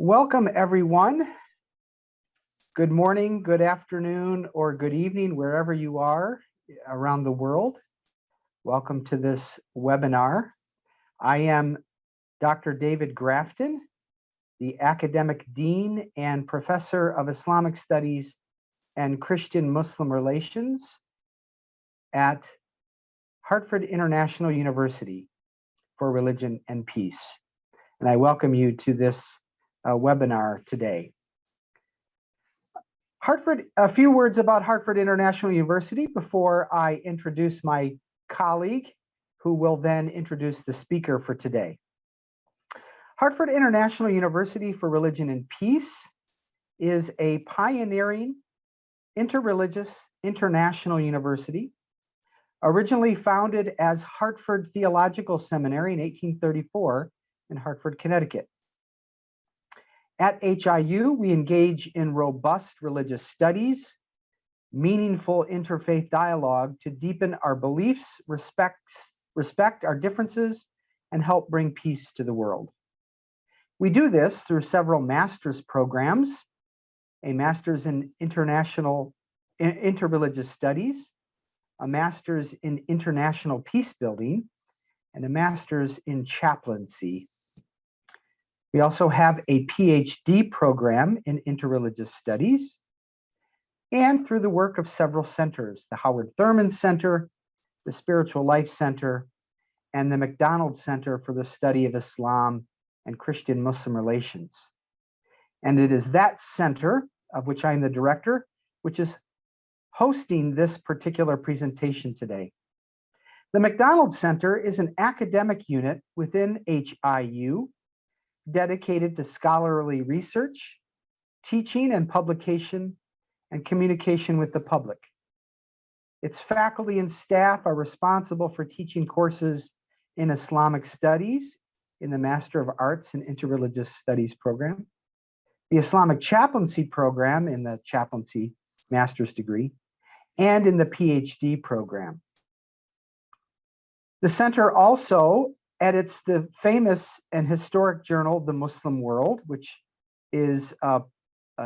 Welcome, everyone. Good morning, good afternoon, or good evening, wherever you are around the world. Welcome to this webinar. I am Dr. David Grafton, the Academic Dean and Professor of Islamic Studies and Christian-Muslim Relations at Hartford International University for Religion and Peace. And I welcome you to this webinar today. A few words about Hartford International University before I introduce my colleague, who will then introduce the speaker for today. Hartford International University for Religion and Peace is a pioneering interreligious international university, originally founded as Hartford Theological Seminary in 1834 in Hartford, Connecticut. At HIU, we engage in robust religious studies, meaningful interfaith dialogue to deepen our beliefs, respect our differences, and help bring peace to the world. We do this through several master's programs, a master's in interreligious studies, a master's in international peace building, and a master's in chaplaincy. We also have a PhD program in interreligious studies, and through the work of several centers, the Howard Thurman Center, the Spiritual Life Center, and the McDonald Center for the Study of Islam and Christian-Muslim Relations. And it is that center, of which I'm the director, which is hosting this particular presentation today. The McDonald Center is an academic unit within HIU dedicated to scholarly research, teaching and publication, and communication with the public. Its faculty and staff are responsible for teaching courses in Islamic Studies in the Master of Arts and Interreligious Studies program, the Islamic Chaplaincy program in the Chaplaincy Master's degree, and in the PhD program. The center also edits the famous and historic journal, The Muslim World, which is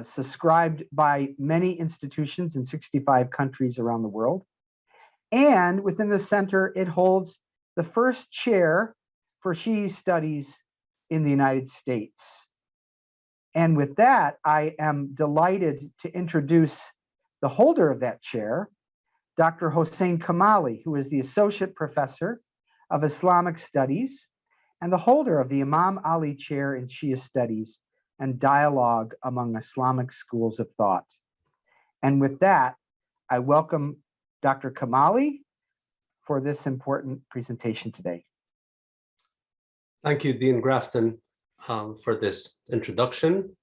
subscribed by many institutions in 65 countries around the world. And within the center, it holds the first chair for Shi'i studies in the United States. And with that, I am delighted to introduce the holder of that chair, Dr. Hossein Kamali, who is the Associate Professor of Islamic Studies and the holder of the Imam Ali Chair in Shia Studies and Dialogue among Islamic Schools of Thought. And with that, I welcome Dr. Kamali for this important presentation today. Thank you, Dean Grafton, for this introduction,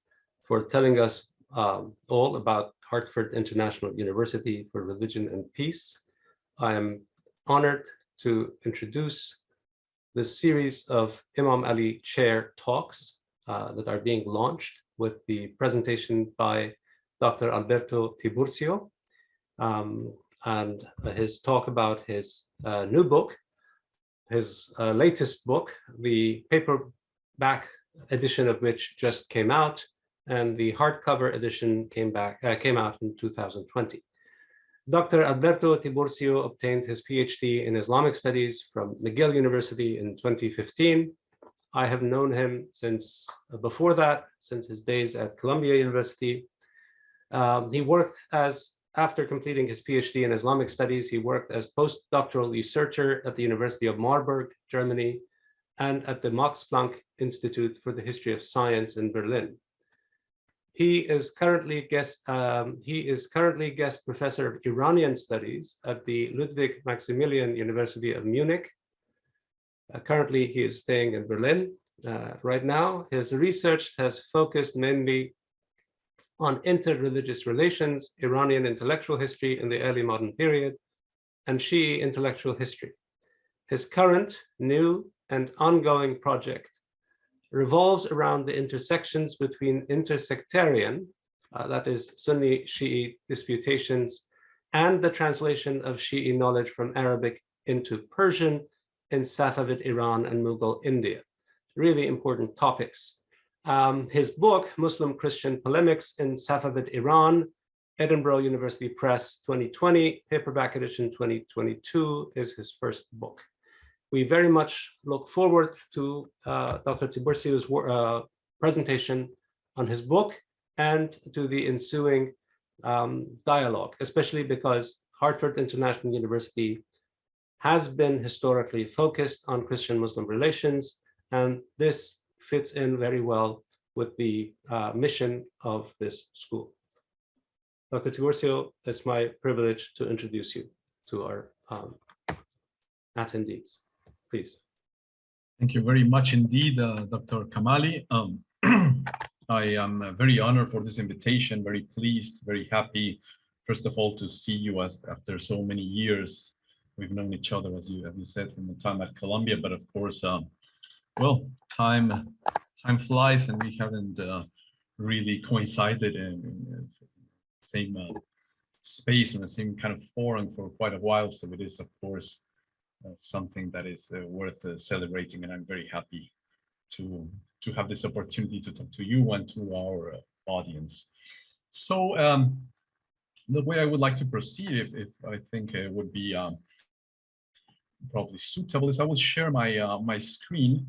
for telling us all about Hartford International University for Religion and Peace. I am honored to introduce this series of Imam Ali Chair talks that are being launched with the presentation by Dr. Alberto Tiburcio and his talk about his new book, his latest book, the paperback edition of which just came out, and the hardcover edition came out in 2020. Dr. Alberto Tiburcio obtained his PhD in Islamic Studies from McGill University in 2015. I have known him since before that, since his days at Columbia University. He worked after completing his PhD in Islamic Studies, he worked as postdoctoral researcher at the University of Marburg, Germany, and at the Max Planck Institute for the History of Science in Berlin. He is currently guest professor of Iranian studies at the Ludwig Maximilian University of Munich. Currently, he is staying in Berlin. Right now, his research has focused mainly on inter-religious relations, Iranian intellectual history in the early modern period, and Shi'i intellectual history. His current, new, and ongoing project revolves around the intersections between inter-sectarian, that is Sunni-Shii disputations, and the translation of Shi'i knowledge from Arabic into Persian in Safavid Iran and Mughal India. Really important topics. His book, Muslim-Christian Polemics in Safavid Iran, Edinburgh University Press 2020, paperback edition 2022, is his first book. We very much look forward to Dr. Tiburcio's presentation on his book and to the ensuing dialogue, especially because Hartford International University has been historically focused on Christian-Muslim relations, and this fits in very well with the mission of this school. Dr. Tiburcio, it's my privilege to introduce you to our attendees. Please. Thank you very much indeed, Dr. Kamali. I am very honored for this invitation, very pleased, very happy, first of all, to see you after so many years. We've known each other, as you said, from the time at Columbia, but of course, well, time flies and we haven't really coincided in the same space and the same kind of forum for quite a while. So it is, of course, something that is worth celebrating, and I'm very happy to have this opportunity to talk to you and to our audience. So the way I would like to proceed, if I think it would be probably suitable, is I will share my my screen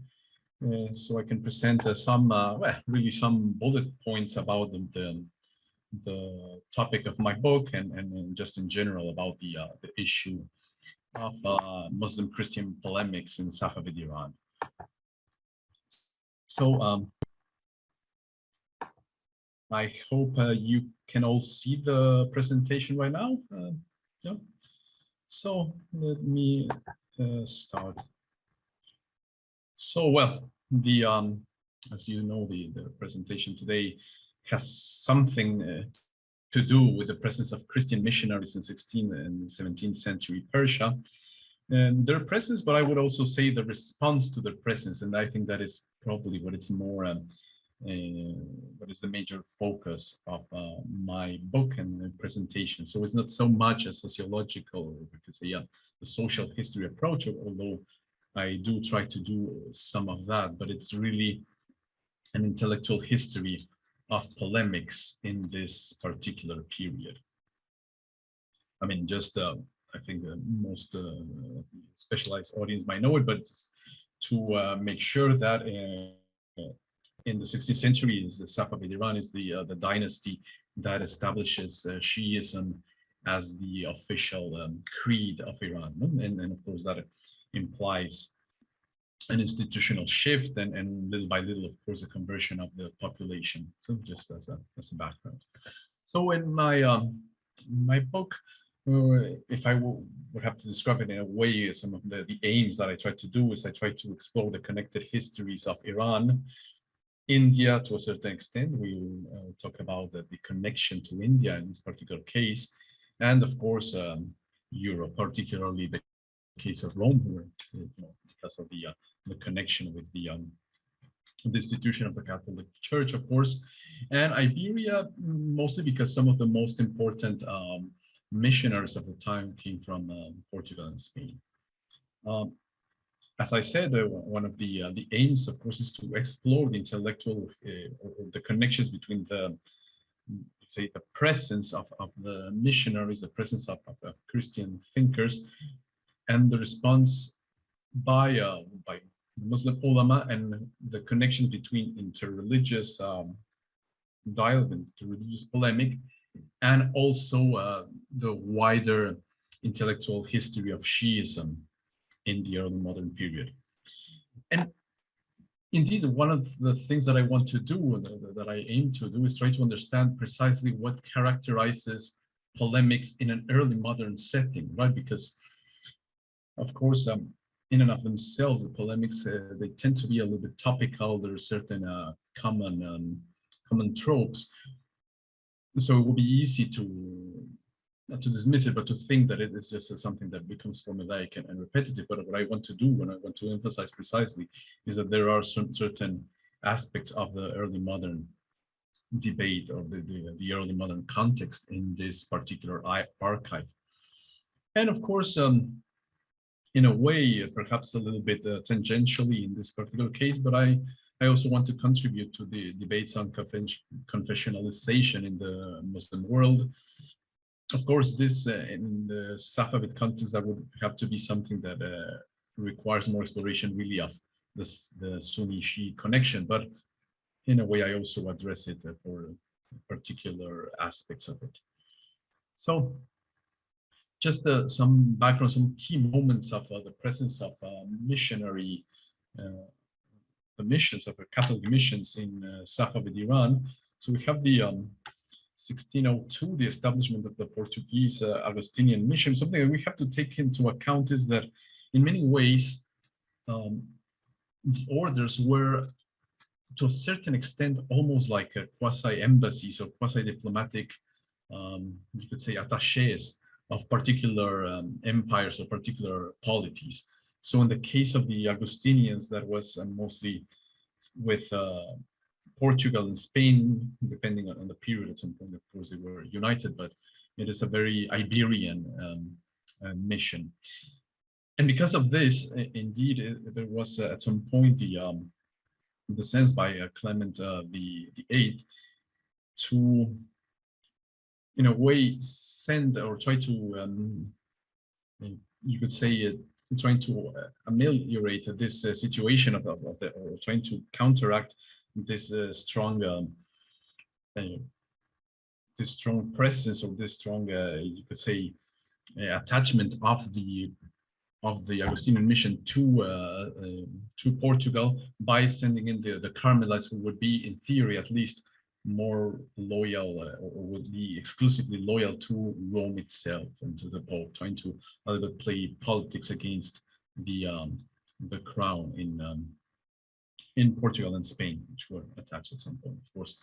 so I can present some really some bullet points about the topic of my book and just in general about the issue of Muslim-Christian polemics in Safavid Iran. So I hope you can all see the presentation right now. Yeah. So let me start. So well, as you know, the presentation today has something to do with the presence of Christian missionaries in 16th and 17th century Persia and their presence, but I would also say the response to their presence, and I think that is probably what it's more what is the major focus of my book and the presentation. So it's not so much a sociological, we could say, the social history approach, although I do try to do some of that, but it's really an intellectual history of polemics in this particular period. I mean, just I think the most specialized audience might know it, but to make sure that in the 16th century, the Safavid Iran is the dynasty that establishes Shiism as the official creed of Iran, and of course that implies an institutional shift and little by little, of course, a conversion of the population. So just as a background. So in my book, if I would have to describe it in a way, some of the aims that I try to do is I try to explore the connected histories of Iran, India to a certain extent. We will talk about the connection to India in this particular case, and of course Europe, particularly the case of Rome, because of the connection with the institution of the Catholic Church, of course, and Iberia, mostly because some of the most important missionaries of the time came from Portugal and Spain. As I said, one of the aims, of course, is to explore the intellectual, the connections between the presence of the missionaries, the presence of Christian thinkers, and the response by Muslim ulama, and the connection between interreligious dialogue and interreligious polemic, and also the wider intellectual history of Shiism in the early modern period. And indeed, one of the things that I want to do, that I aim to do, is try to understand precisely what characterizes polemics in an early modern setting, right? Because, of course, in and of themselves, the polemics, they tend to be a little bit topical. There are certain common tropes. So it would be easy to, not to dismiss it, but to think that it is just something that becomes formulaic and repetitive. But what I want to do, and I want to emphasize precisely, is that there are certain aspects of the early modern debate, or the early modern context in this particular archive. And of course, in a way, perhaps a little bit tangentially in this particular case, but I I also want to contribute to the debates on confessionalization in the Muslim world. Of course, this in the Safavid context, that would have to be something that requires more exploration, really, of the Sunni-Shii connection. But in a way, I also address it for particular aspects of it. So, just some background, some key moments of the presence of missionary, the missions of Catholic missions in Safavid Iran. So we have the 1602, the establishment of the Portuguese Augustinian mission. Something that we have to take into account is that in many ways, the orders were to a certain extent almost like quasi-embassies or quasi-diplomatic, you could say, attaches of particular empires or particular polities. So in the case of the Augustinians, that was mostly with Portugal and Spain, depending on the period. At some point, of course, they were united, but it is a very Iberian mission. And because of this, indeed, there was at some point the sense by Clement the VIII to, in a way, send or try to, you could say, trying to ameliorate this situation of the, or trying to counteract this strong presence, or this strong, you could say, attachment of the Augustinian mission to Portugal by sending in the Carmelites, who would be, in theory at least, more loyal or would be exclusively loyal to Rome itself and to the Pope, trying to a little bit play politics against the crown in Portugal and Spain, which were attached at some point, of course.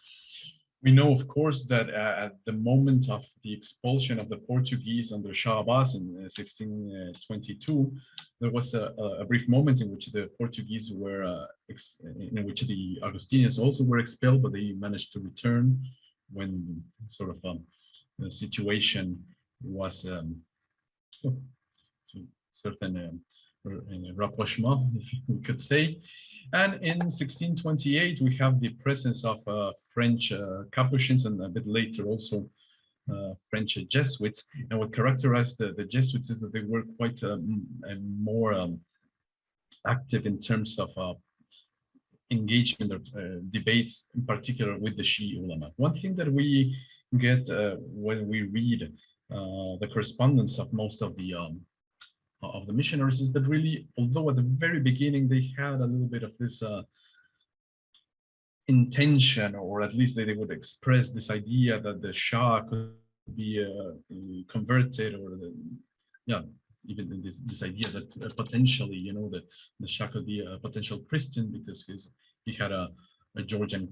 We know, of course, that at the moment of the expulsion of the Portuguese under Shah Abbas in 1622, there was a brief moment in which the Portuguese were, in which the Augustinians also were expelled, but they managed to return when sort of the situation was certain rapprochement, if we could say. And in 1628, we have the presence of French Capuchins, and a bit later also French Jesuits. And what characterized the Jesuits is that they were quite more active in terms of engagement or debates, in particular with the Shii ulama. One thing that we get when we read the correspondence of most of the missionaries is that really, although at the very beginning they had a little bit of this intention, or at least they would express this idea that the Shah could be converted, or even this idea that potentially, you know, that the Shah could be a potential Christian because he had a Georgian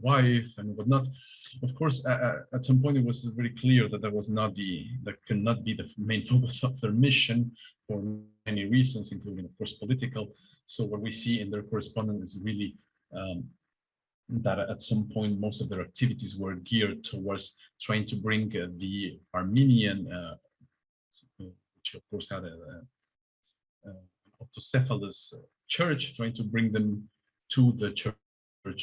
wife and whatnot. Of course, at some point it was very clear that that cannot be the main focus of their mission for many reasons, including, of course, political. So what we see in their correspondence is really that at some point most of their activities were geared towards trying to bring the Armenian, which of course had an autocephalous church, trying to bring them to the Church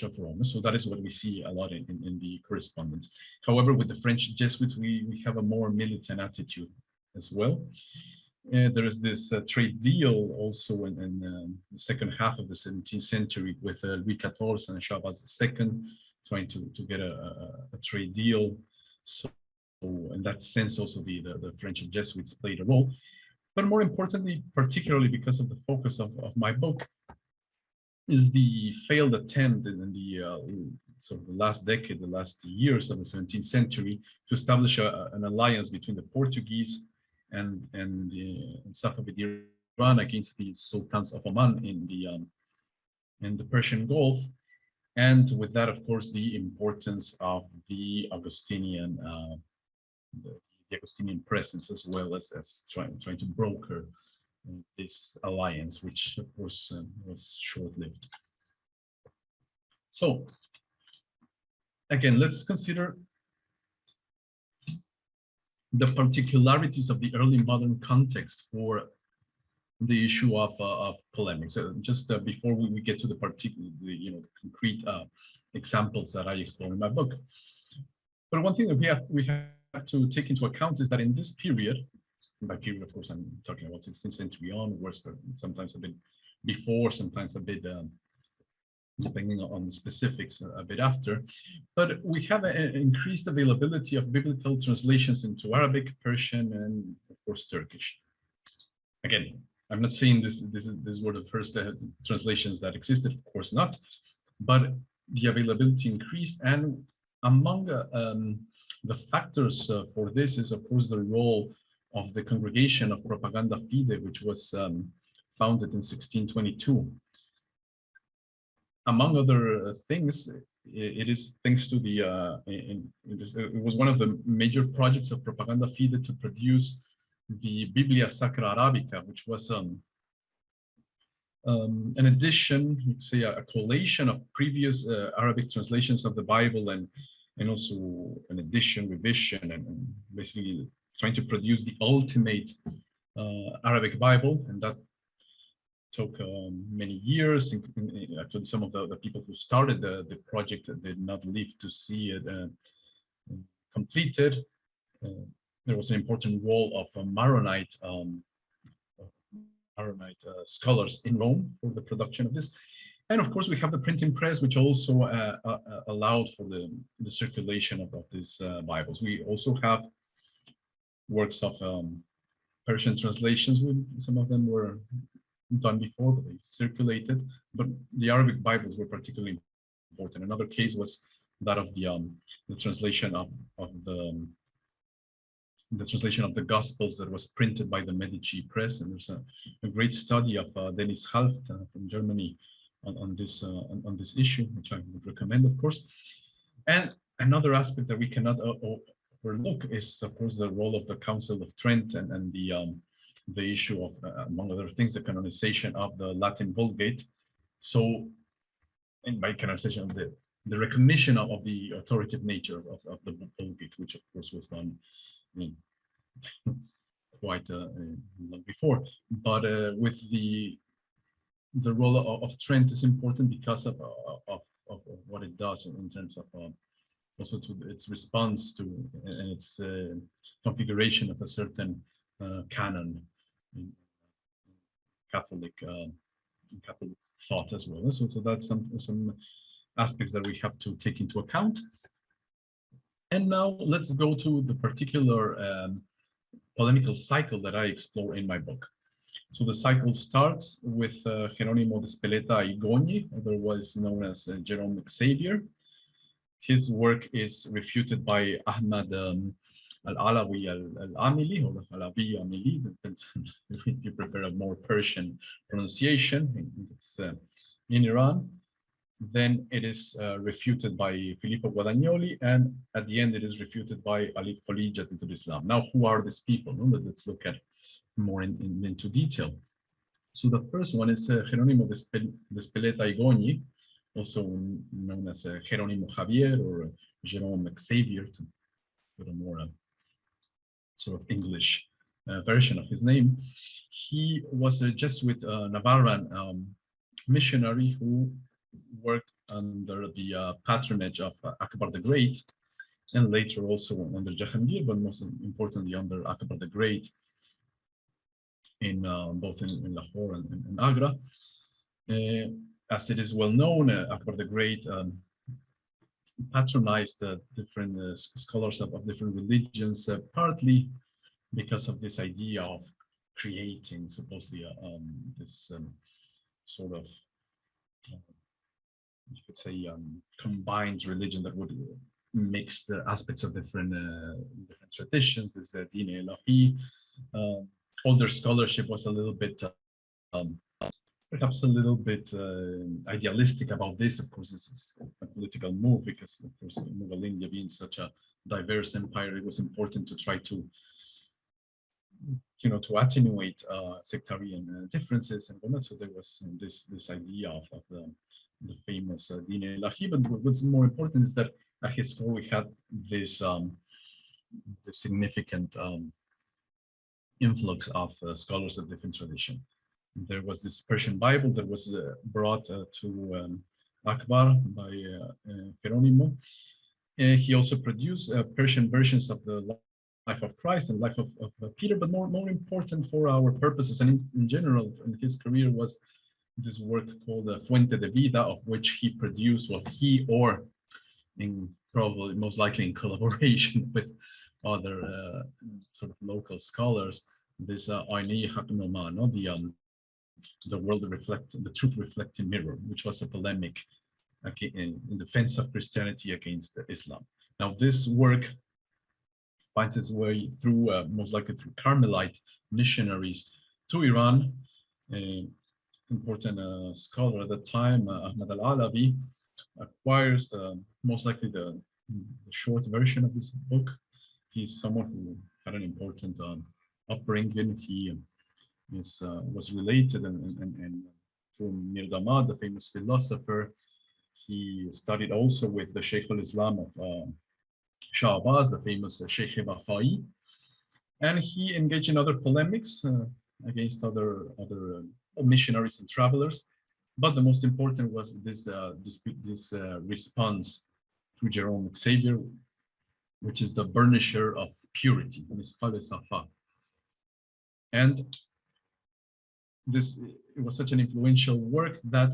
of Rome. So that is what we see a lot in the correspondence. However, with the French Jesuits, we have a more militant attitude as well. There is this trade deal also in the second half of the 17th century with Louis XIV and Shah Abbas II, trying to get a trade deal. So in that sense, also the French Jesuits played a role. But more importantly, particularly because of the focus of my book, is the failed attempt in the sort of the last decade, the last years of the 17th century, to establish an alliance between the Portuguese and Safavid Iran against the sultans of Oman in the Persian Gulf, and with that, of course, the importance of the Augustinian the Augustinian presence, as well as trying to broker this alliance, which of course was short-lived. So again, let's consider the particularities of the early modern context for the issue of polemics. Just before we get to the particular, concrete examples that I explore in my book. But one thing that we have to take into account is that in this period, and by period, of course, I'm talking about 16th century onwards, but sometimes a bit before, sometimes a bit, depending on the specifics, a bit after. But we have an increased availability of biblical translations into Arabic, Persian, and of course, Turkish. Again, I'm not saying these were the first translations that existed, of course not, but the availability increased. And among the factors for this is, of course, the role of the Congregation of Propaganda Fide, which was founded in 1622. Among other things, it is thanks to the, it was one of the major projects of Propaganda Fide to produce the Biblia Sacra Arabica, which was an addition, you could say a collation of previous Arabic translations of the Bible, and also an addition, revision, and basically trying to produce the ultimate Arabic Bible. And that took many years. Actually, some of the people who started the project did not live to see it completed. There was an important role of Maronite scholars in Rome for the production of this. And of course, we have the printing press, which also allowed for the circulation of these Bibles. We also have works of Persian translations. Some of them were done before, but they circulated. But the Arabic Bibles were particularly important. Another case was that of the translation of the translation of the Gospels that was printed by the Medici Press. And there's a great study of Dennis Halft from Germany on this issue, which I would recommend, of course. And another aspect that we cannot overlook is, of course, the role of the Council of Trent and the issue of, among other things, the canonization of the Latin Vulgate. So, and by canonization, the recognition of the authoritative nature of the Vulgate, which of course was done quite long before. But with the role of Trent is important because of what it does in terms of also to its response to and its configuration of a certain canon in Catholic thought as well. So that's some aspects that we have to take into account. And now let's go to the particular polemical cycle that I explore in my book. So the cycle starts with Jerónimo de Speleta y Gogni, otherwise known as Jerome Xavier. His work is refuted by Ahmad al-Alawi al-Amili, or Alawi Amili, depends if you prefer a more Persian pronunciation. It's in Iran. Then it is refuted by Filippo Guadagnoli, and at the end it is refuted by Ali Khalijat into Islam. Now, who are these people? Let's look at more into detail. So the first one is Jerónimo de Speleta y Gogni, also known as Jerónimo Javier or Jerome Xavier, to put a more sort of English version of his name. He was a Jesuit Navarran missionary who worked under the patronage of Akbar the Great, and later also under Jahangir, but most importantly under Akbar the Great in both in Lahore and Agra. As it is well known, Akbar the Great patronized different scholars of different religions, partly because of this idea of creating supposedly this sort of you could say combined religion that would mix the aspects of different traditions. This Din Ilahi. Older scholarship was a little bit perhaps a little bit idealistic about this. Of course, this is a political move because, of course, Mughal India being such a diverse empire, it was important to try to, to attenuate sectarian differences and whatnot. So there was this idea of the famous Din Ilahi. But what's more important is that at his core we had this the significant influx of scholars of different tradition. There was this Persian Bible that was brought to Akbar by Geronimo. He also produced Persian versions of the life of Christ and life of Peter, but more important for our purposes and in general in his career was this work called Fuente de Vida, of which he produced, well, he or in probably most likely in collaboration with other sort of local scholars, this Ayni Haknoma, the world the truth reflecting mirror, which was a polemic in defense of Christianity against Islam. Now, this work finds its way through, most likely through Carmelite missionaries to Iran. Important scholar at the time, Ahmad al-Alawi, acquires most likely the short version of this book. He's someone who had an important upbringing. He was related and from Mir Damad, the famous philosopher. He studied also with the Sheikh al-Islam of Shah Abbas, the famous Sheikh Baha'i, and he engaged in other polemics against other missionaries and travelers. But the most important was this response to Jerome Xavier, which is the burnisher of purity, Misqal Safa. And it was such an influential work that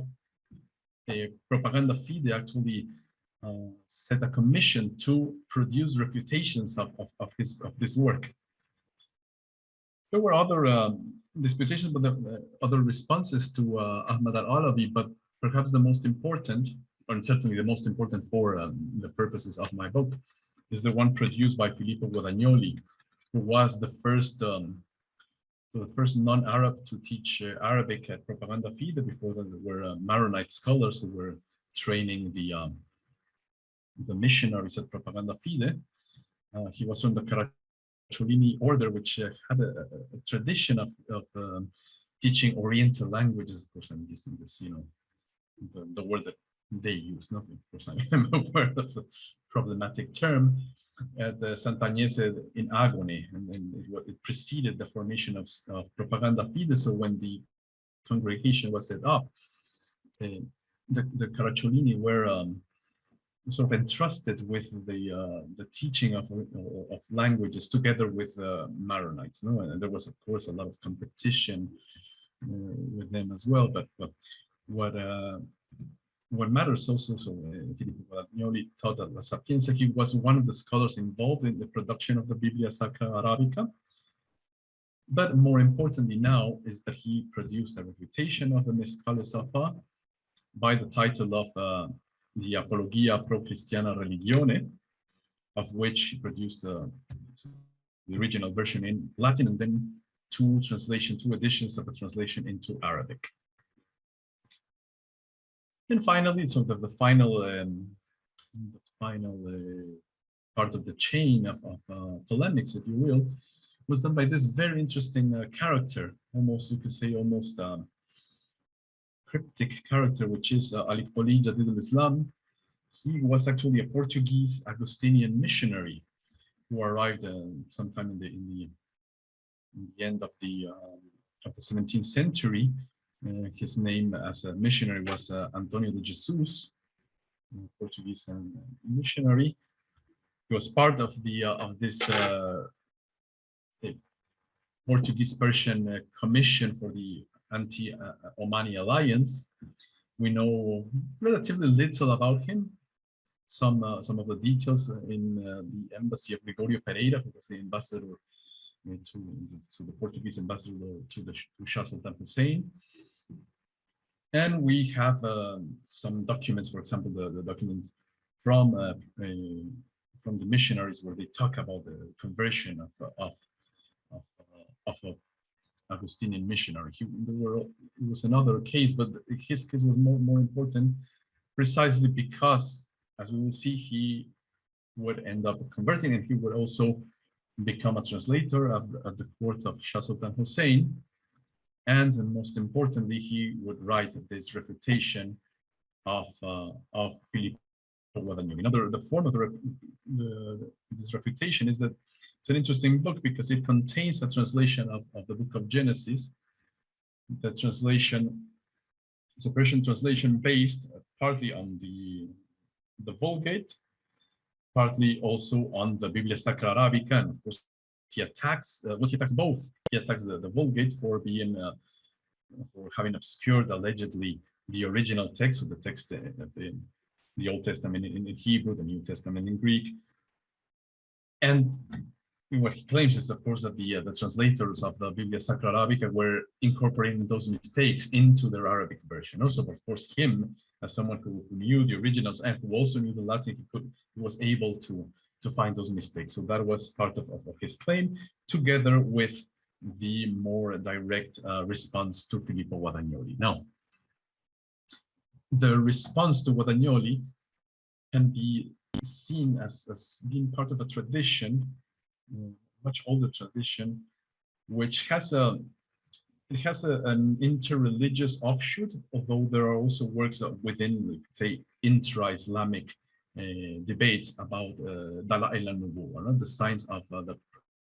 Propaganda Fide actually set a commission to produce refutations of this work. There were other disputations, but other responses to Ahmad al-Alawi, but perhaps the most important, or certainly the most important for the purposes of my book, is the one produced by Filippo Guadagnoli, who was the first non-Arab to teach Arabic at Propaganda Fide. Before that, there were Maronite scholars who were training the missionaries at Propaganda Fide. He was from the Caracciolini order, which had a tradition of teaching Oriental languages. Of course, I'm using this, the word that they use. Not, of course, I'm aware of the problematic term. At Sant'Agnese in Agone, and it preceded the formation of Propaganda Fide. So when the congregation was set up, the Caracciolini were sort of entrusted with the teaching of languages together with Maronites. And there was, of course, a lot of competition with them as well. But what matters also, Filippo Guadagnoli taught at La Sapienza. He was one of the scholars involved in the production of the Biblia Sacra Arabica. But more importantly now is that he produced a refutation of the Misqal Safa by the title of the Apologia pro Christiana Religione, of which he produced the original version in Latin and then two editions of the translation into Arabic. And finally, so the final part of the chain of polemics, if you will, was done by this very interesting character, almost, you could say, almost cryptic character, which is Ali Jadid al-Islam. He was actually a Portuguese Augustinian missionary who arrived sometime in the end of the 17th century. His name as a missionary was Antonio de Jesus, Portuguese missionary. He was part of this Portuguese Persian commission for the anti-Omani alliance. We know relatively little about him. Some of the details in the embassy of Gregorio Pereira, who was the ambassador to the Portuguese ambassador to Shah Sultan Hussein. And we have some documents, for example, the documents from the missionaries where they talk about the conversion of an Augustinian missionary. It was another case, but his case was more important precisely because, as we will see, he would end up converting, and he would also become a translator at the court of Shah Sultan Hussein. And most importantly, he would write this refutation of Filippo Guadagnoli. Now, the form of this refutation is that it's an interesting book because it contains a translation of the book of Genesis the translation, so Persian translation based partly on the Vulgate, partly also on the Biblia Sacra Arabica, and of course he attacks he attacks both. He attacks the Vulgate for being for having obscured allegedly the original text, of the text the Old Testament in Hebrew, the New Testament in Greek, and what he claims is, of course, that the translators of the Biblia Sacra Arabica were incorporating those mistakes into their Arabic version. Also, of course, him as someone who knew the originals and who also knew the Latin, he was able to find those mistakes. So that was part of his claim, together with the more direct response to Filippo Guadagnoli. Now, the response to Guadagnoli can be seen as being part of a tradition, much older tradition, which has an inter-religious offshoot, although there are also works within, say, intra-Islamic debates about Dala'il al-Nubuwwah, the signs of the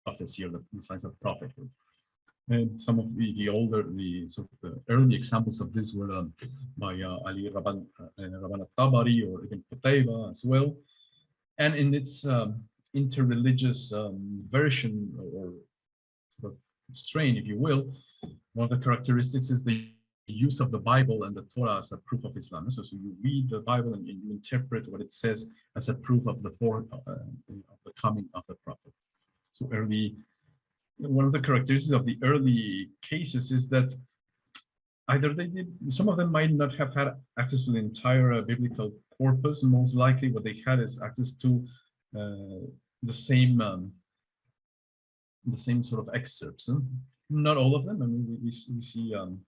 prophecy, or the signs of prophethood. And some of the early examples of this were by Ali Rabban al-Tabari or Ibn Qutayba as well. And in its inter-religious version, or sort of strain, if you will, one of the characteristics is the use of the Bible and the Torah as a proof of Islam. So you read the Bible and you interpret what it says as a proof of the coming of the prophet. So one of the characteristics of the early cases is that either some of them might not have had access to the entire biblical corpus. Most likely what they had is access to the same sort of excerpts. Not all of them. I mean, we see, of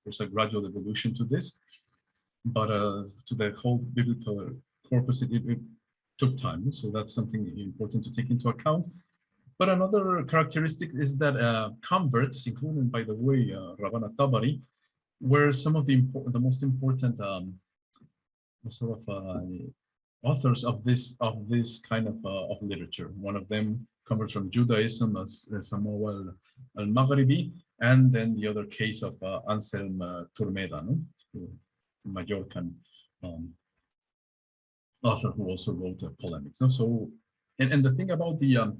course, a gradual evolution to this, but to the whole biblical corpus, it took time. So that's something important to take into account. But another characteristic is that converts, including, by the way, Rabban al-Tabari, were some of the most important sort of authors of this kind of literature. One of them comes from Judaism, as Samuel al-Maghribi, and then the other case of Anselm Turmeda, a Mallorcan author who also wrote Polemics. So, and the thing about the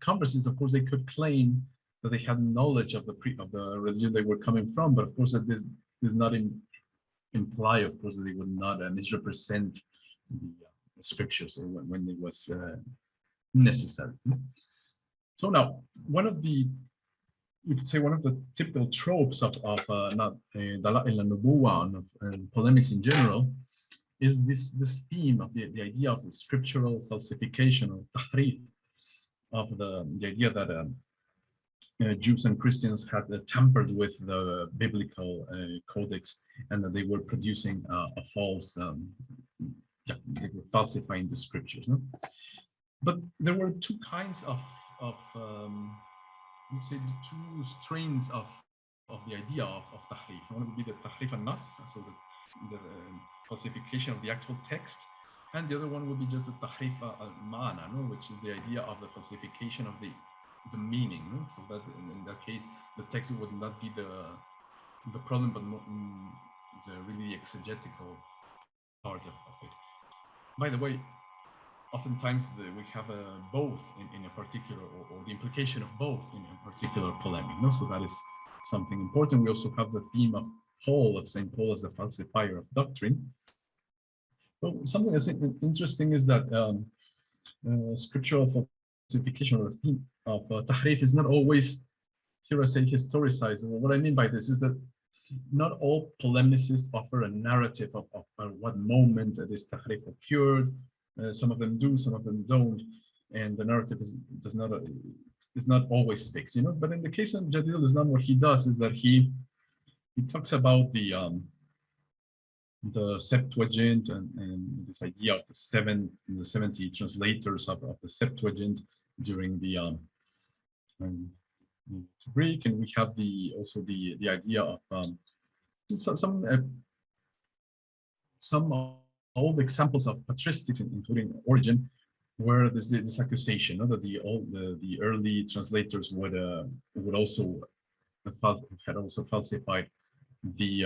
converts is, of course, they could claim that they had knowledge of the religion they were coming from, but of course that this does not imply, of course, that they would not misrepresent the scriptures when it was necessary. So now, you could say one of the typical tropes of Dala'il al-Nubuwwah and polemics in general is this theme of the idea of the scriptural falsification, or tahrif, of the idea that Jews and Christians had tampered with the biblical codex, and that they were producing a false, they were falsifying the scriptures. No? But there were two kinds of let's say, the two strains of the idea of tahrif. One would be the tahrif al-nas, so the falsification of the actual text, and the other one would be just the tahrif al-ma'na, which is the idea of the falsification of the meaning. So that in that case, the text would not be the problem, but the really exegetical part of it. By the way, oftentimes we have both in a particular, or the implication of both in a particular polemic. So that is something important. We also have the theme of St. Paul as a falsifier of doctrine. Well, something that's interesting is that scriptural falsification, or the theme of tahrif, is not always, here I say, historicized. What I mean by this is that not all polemicists offer a narrative of what moment this tahrif occurred. Some of them do, some of them don't, and the narrative is not always fixed, But in the case of Jadid al-Islam, what he does is that he talks about the Septuagint and this idea of the 70 translators of the Septuagint during the Greek, and we have also the idea of some old examples of patristics, including Origen, where there's this accusation that the early translators would also had also falsified the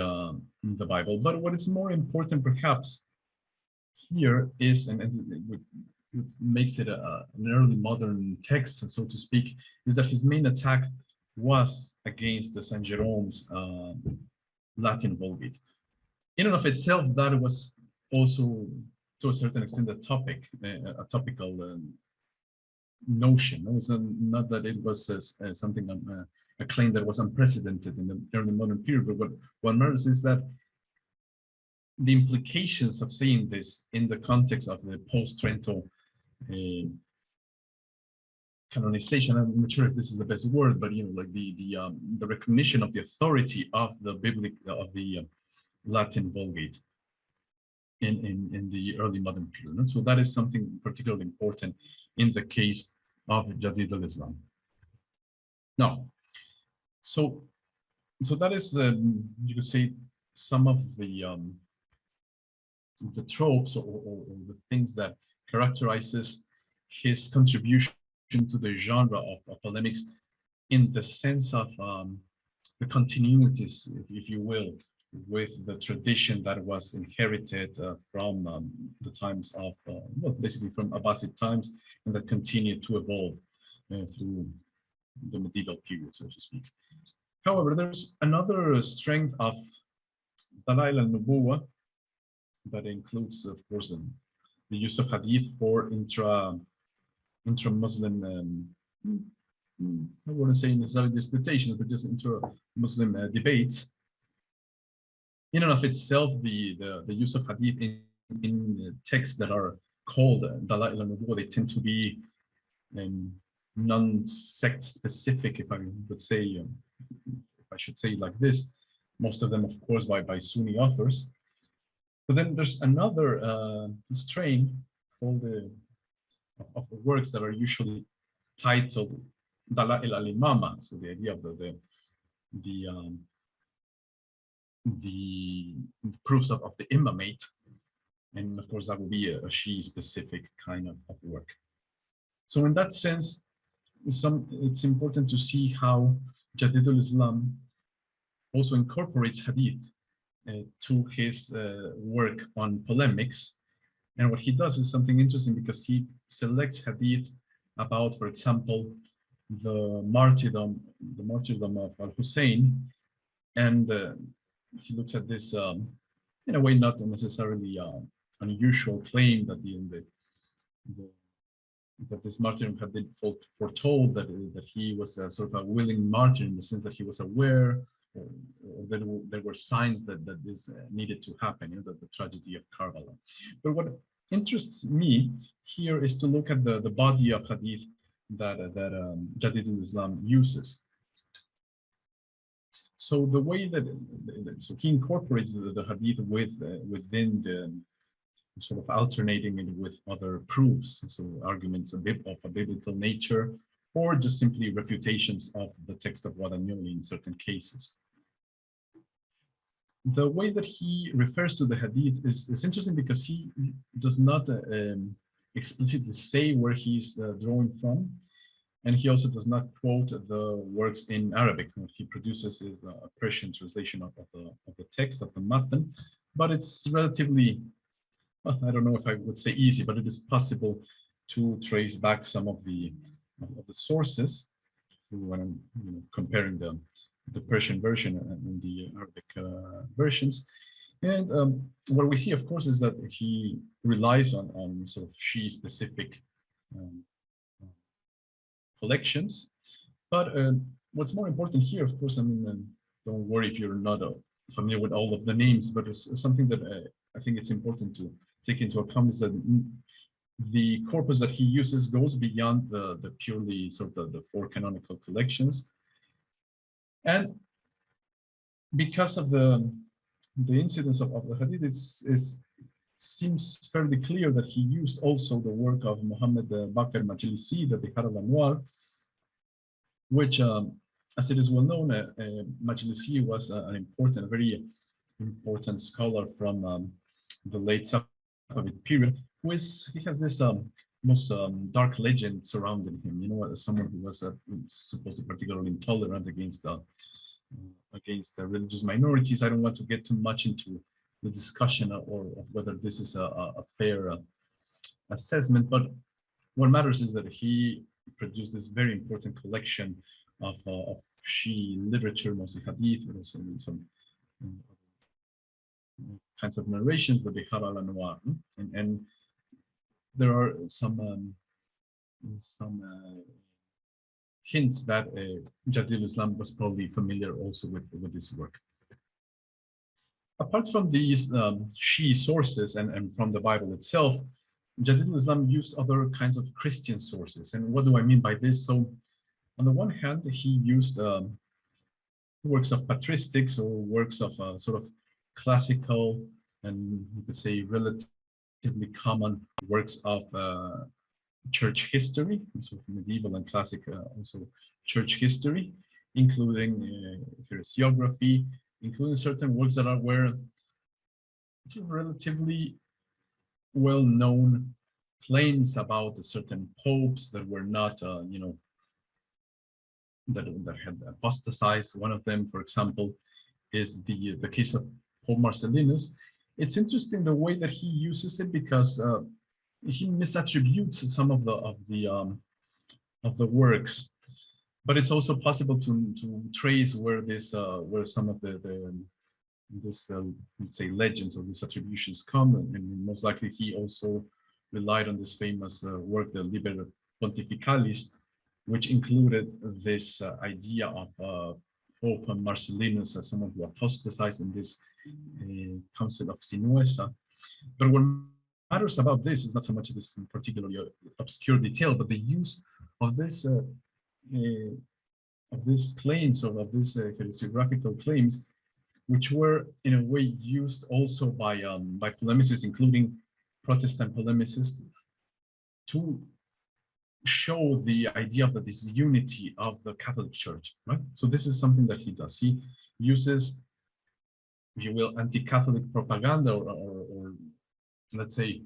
Bible. But what is more important, perhaps, here is, and what makes it an early modern text, so to speak, is that his main attack was against the Saint Jerome's Latin Vulgate. In and of itself, that was also, to a certain extent, a topical notion. It was not that it was something, a claim that was unprecedented in the early modern period, but what matters is that the implications of saying this in the context of the post-Trento canonization, I'm not sure if this is the best word, but like the recognition of the authority of the Latin Vulgate in the early modern period. And so that is something particularly important in the case of Jadid al-Islam. Now, so that is you could say some of the tropes or the things that characterizes his contribution to the genre of polemics, in the sense of the continuities, if you will, with the tradition that was inherited from the times of, well, basically from Abbasid times, and that continued to evolve through the medieval period, so to speak. However, there's another strength of Dalail al-Nubuwah that includes, of course, the use of hadith for intra-Muslim, I wouldn't say necessarily disputations, but just intra-Muslim debates. In and of itself, the use of hadith in texts that are called Dalail al-Nubuwah, they tend to be non-sect specific, if I would say, if I should say it like this. Most of them, of course, by Sunni authors. But then there's another strain called of the works that are usually titled Dalail al-Imama, so the idea of the proofs of the imamate, and of course that would be a Shii specific kind of work. So in that sense, it's important to see how Jadid al-Islam also incorporates hadith to his work on polemics. And what he does is something interesting, because he selects hadith about, for example, the martyrdom of Al-Hussein, and he looks at this in a way not necessarily unusual claim that that this martyrdom had been foretold, that he was a sort of a willing martyr, in the sense that he was aware, or that there were signs that this needed to happen, that the tragedy of Karbala. But what interests me here is to look at the body of hadith that Jadid al-Islam uses. So the way that so he incorporates the hadith within the sort of alternating it with other proofs, so arguments of a biblical nature, or just simply refutations of the text of Wadanioli in certain cases. The way that he refers to the hadith is interesting, because he does not explicitly say where he's drawing from, and he also does not quote the works in Arabic. What he produces is a Persian translation of the text, of the matan, but it's relatively, well, I don't know if I would say easy, but it is possible to trace back some of the sources when I'm comparing the Persian version and the Arabic versions. And what we see, of course, is that he relies on sort of Shii specific collections. But what's more important here, of course, I mean, don't worry if you're not familiar with all of the names, but it's something that I think it's important to take into account, is that the corpus that he uses goes beyond the purely sort of the four canonical collections. And because of the incidence of the hadith, it seems fairly clear that he used also the work of Muhammad Bakr Majlisi, the Bihar al-Anwar, which, as it is well known, Majlisi was a very important scholar from the late Safavid period, he has this most dark legend surrounding him, as someone who was supposed to be particularly intolerant against against religious minorities. I don't want to get too much into the discussion of whether this is a fair assessment, but what matters is that he produced this very important collection of Shii literature, mostly hadith, but also some kinds of narrations, the Bihar al-Anwar, and there are some hints that Jadid al-Islam was probably familiar also with this work. Apart from these Shii sources and from the Bible itself, Jadid al-Islam used other kinds of Christian sources. And what do I mean by this? So on the one hand, he used works of patristics, or works of sort of classical and you could say relatively common works of church history, so medieval and classic also church history, including heresiography, including certain works that were sort of relatively well-known claims about certain popes that were not, that had apostatized. One of them, for example, is the case of Pope Marcellinus. It's interesting the way that he uses it, because he misattributes some of the works, but it's also possible to trace where this where some of let's say legends or these attributions come, and most likely he also relied on this famous work, the Liber Pontificalis, which included this idea of Pope Marcellinus as someone who apostatized in this Council of Sinuessa. But what matters about this is not so much this particularly obscure detail, but the use of this claims, or of these heresiographical claims, which were in a way used also by polemicists, including Protestant polemicists, to show the idea of the disunity of the Catholic Church, right? So this is something that he does. He uses, if you will, anti-Catholic propaganda, or let's say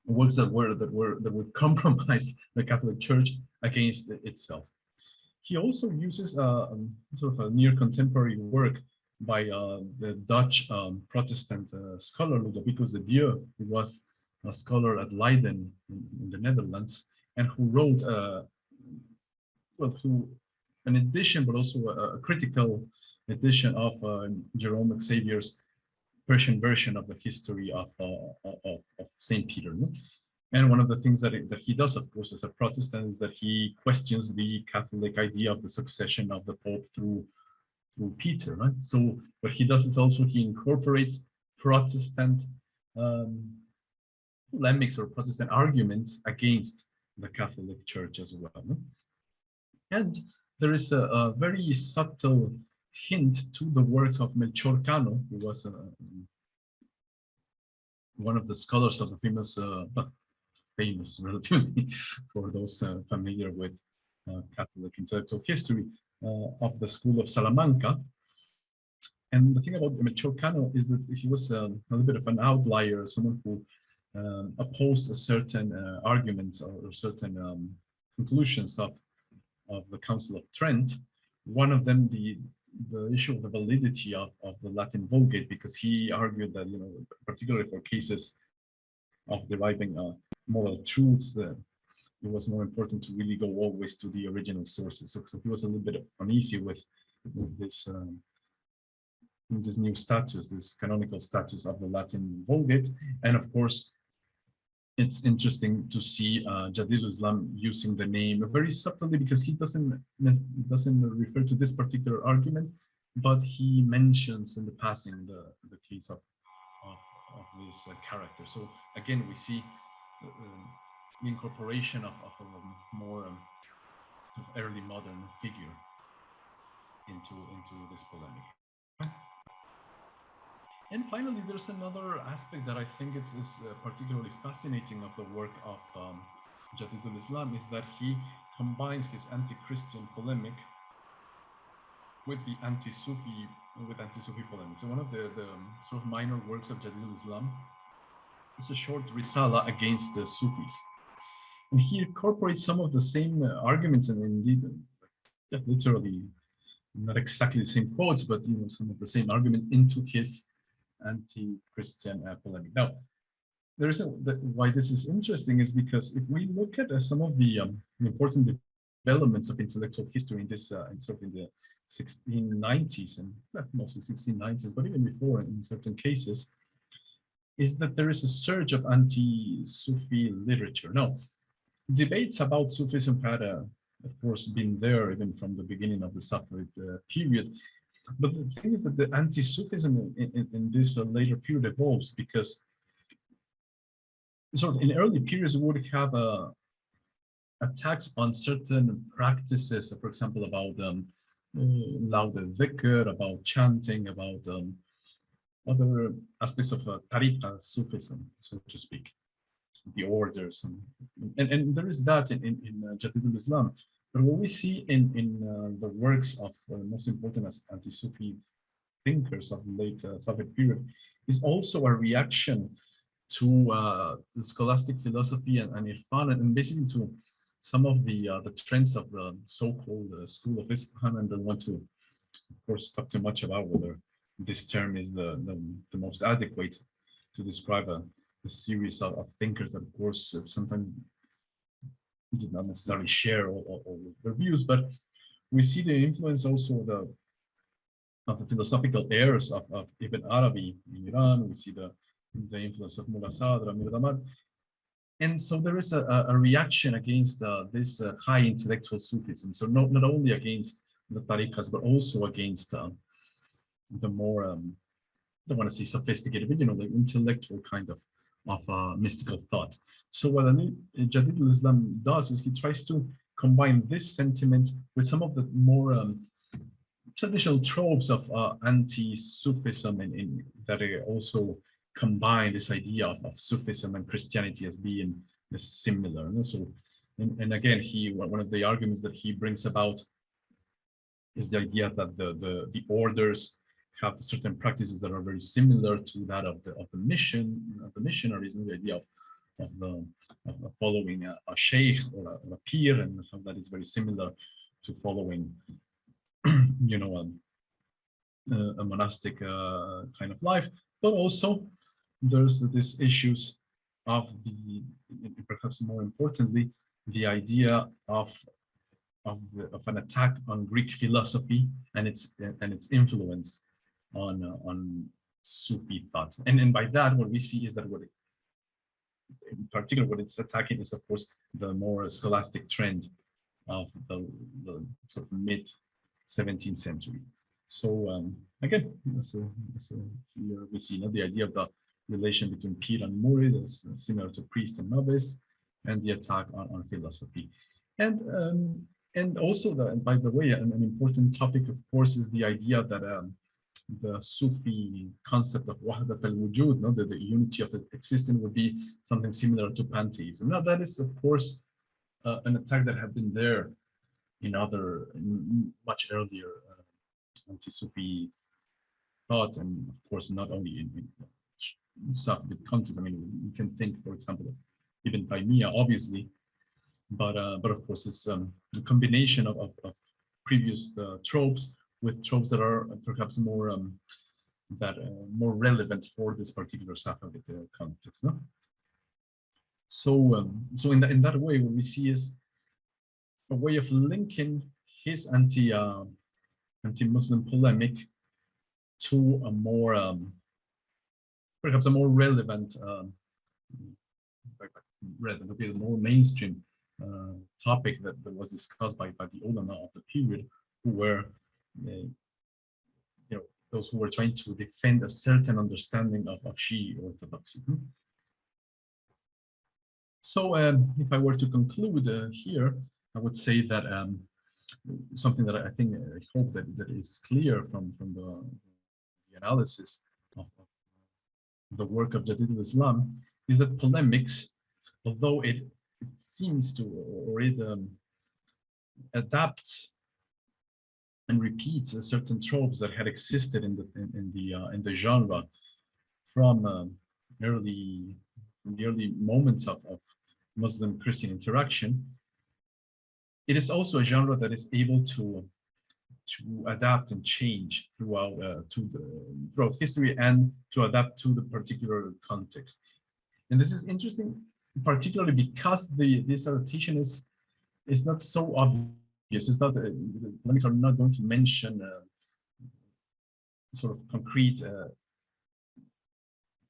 works that would compromise the Catholic Church against itself. He also uses sort of a near contemporary work by the Dutch Protestant scholar Ludwig de Dieu, who was a scholar at Leiden in the Netherlands, and who wrote an edition, but also a critical edition of Jerome Xavier's Persian version of the history of Saint Peter. And one of the things that he does, of course, as a Protestant, is that he questions the Catholic idea of the succession of the Pope through Peter, right? So what he does is also he incorporates Protestant polemics or Protestant arguments against the Catholic Church as well. And there is a very subtle hint to the works of Melchor Cano, who was one of the scholars of the famous relatively for those familiar with Catholic intellectual history, of the school of Salamanca. And the thing about Melchor Cano is that he was a little bit of an outlier, someone who opposed certain arguments or certain conclusions of the Council of Trent. One of them, the issue of the validity of the Latin Vulgate, because he argued that, particularly for cases of deriving moral truths, that it was more important to really go always to the original sources. So he was a little bit uneasy with this new status, this canonical status of the Latin Vulgate. And of course, it's interesting to see Jadid al-Islam using the name very subtly, because he doesn't refer to this particular argument, but he mentions in the passing the case of this character. So again, we see the incorporation of a more early modern figure into this polemic. And finally, there's another aspect that I think is particularly fascinating of the work of Jadid al-Islam, is that he combines his anti-Christian polemic with the anti-Sufi polemics. So one of the sort of minor works of Jadid al-Islam is a short risala against the Sufis. And he incorporates some of the same arguments, and indeed literally not exactly the same quotes, but some of the same argument into his anti-Christian polemic. Now, the reason why this is interesting is because if we look at some of the important developments of intellectual history in this sort of in the 1690s and mostly 1690s, but even before in certain cases, is that there is a surge of anti-Sufi literature. Now, debates about Sufism had, of course, been there even from the beginning of the Safavid period. But the thing is that the anti-Sufism in this later period evolves because sort of in early periods we would have attacks on certain practices, for example, about loud dhikr, about chanting, about other aspects of tariqa Sufism, so to speak, the orders, and there is that in Jadid al-Islam. But what we see in the works of most important as anti-Sufi thinkers of the late Safavid period is also a reaction to the scholastic philosophy and Irfan, and basically to some of the trends of the so-called school of Isfahan. And don't want to, of course, talk too much about whether this term is the most adequate to describe a series of thinkers that, of course, sometimes did not necessarily share all their views, but we see the influence also of the philosophical heirs of Ibn Arabi in Iran. We see the influence of Mullah Sadr, Amir Damad. And so there is a reaction against this high intellectual Sufism. So not only against the tariqas, but also against the more, I don't want to say sophisticated, but like intellectual kind of mystical thought. So what Jadid al-Islam does is he tries to combine this sentiment with some of the more traditional tropes of anti-Sufism, and that also combine this idea of Sufism and Christianity as being similar. So, and again, one of the arguments that he brings about is the idea that the orders have certain practices that are very similar to that of the missionaries, and the idea of following a sheikh or a peer, and how that is very similar to following, a monastic kind of life. But also there's these issues of perhaps more importantly, the idea of an attack on Greek philosophy and its influence on Sufi thought. And by that, what we see is that in particular, what it's attacking is, of course, the more scholastic trend of the sort of mid-17th century. So again, here we see the idea of the relation between Pir and Murid is similar to priest and novice, and the attack on philosophy. And also, by the way, an important topic, of course, is the idea that the Sufi concept of Wahdat al-Wujud, that the unity of existence would be something similar to pantheism. Now, that is, of course, an attack that had been there in much earlier anti-Sufi thought, and of course, not only in Safavid context. I mean, we can think, for example, of Ibn Taymiyyah, obviously, but of course, it's a combination of previous tropes with tropes that are perhaps more more relevant for this particular Safavid context. No? So in that way, what we see is a way of linking his anti-Muslim polemic to a more perhaps a more relevant, more mainstream topic that was discussed by the ulama of the period, who were those who were trying to defend a certain understanding of Shi'i orthodoxy. So if I were to conclude here, I would say that something that I hope that is clear from the analysis of the work of Jadid al-Islam is that polemics, although it seems to, or it adapts and repeats certain tropes that had existed in the genre from the early moments of Muslim-Christian interaction, it is also a genre that is able to to adapt and change throughout throughout history and to adapt to the particular context. And this is interesting, particularly because this adaptation is not so obvious. It's not the polemics are not going to mention sort of concrete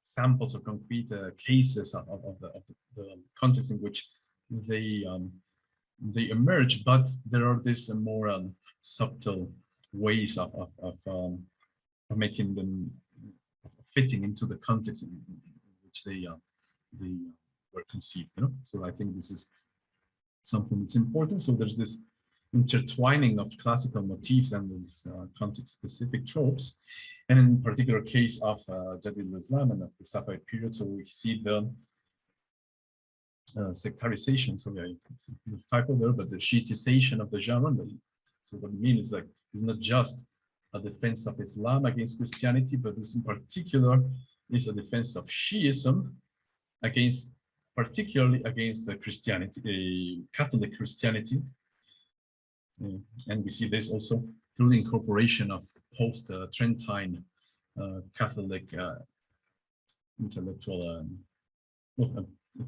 samples or concrete cases of the context in which they emerge, but there are these more subtle ways of making them fitting into the context in which they were conceived. So I think this is something that's important. So there's this intertwining of classical motifs and these context-specific tropes, and in particular case of Jadid al-Islam and of the Safavid period. So we see the sectarization, so yeah, the typo there, but the Shiitization of the genre. So what I mean is like it's not just a defense of Islam against Christianity, but this in particular is a defense of Shiism against, particularly against the Christianity, Catholic Christianity. And we see this also through the incorporation of post-Trentine Catholic intellectual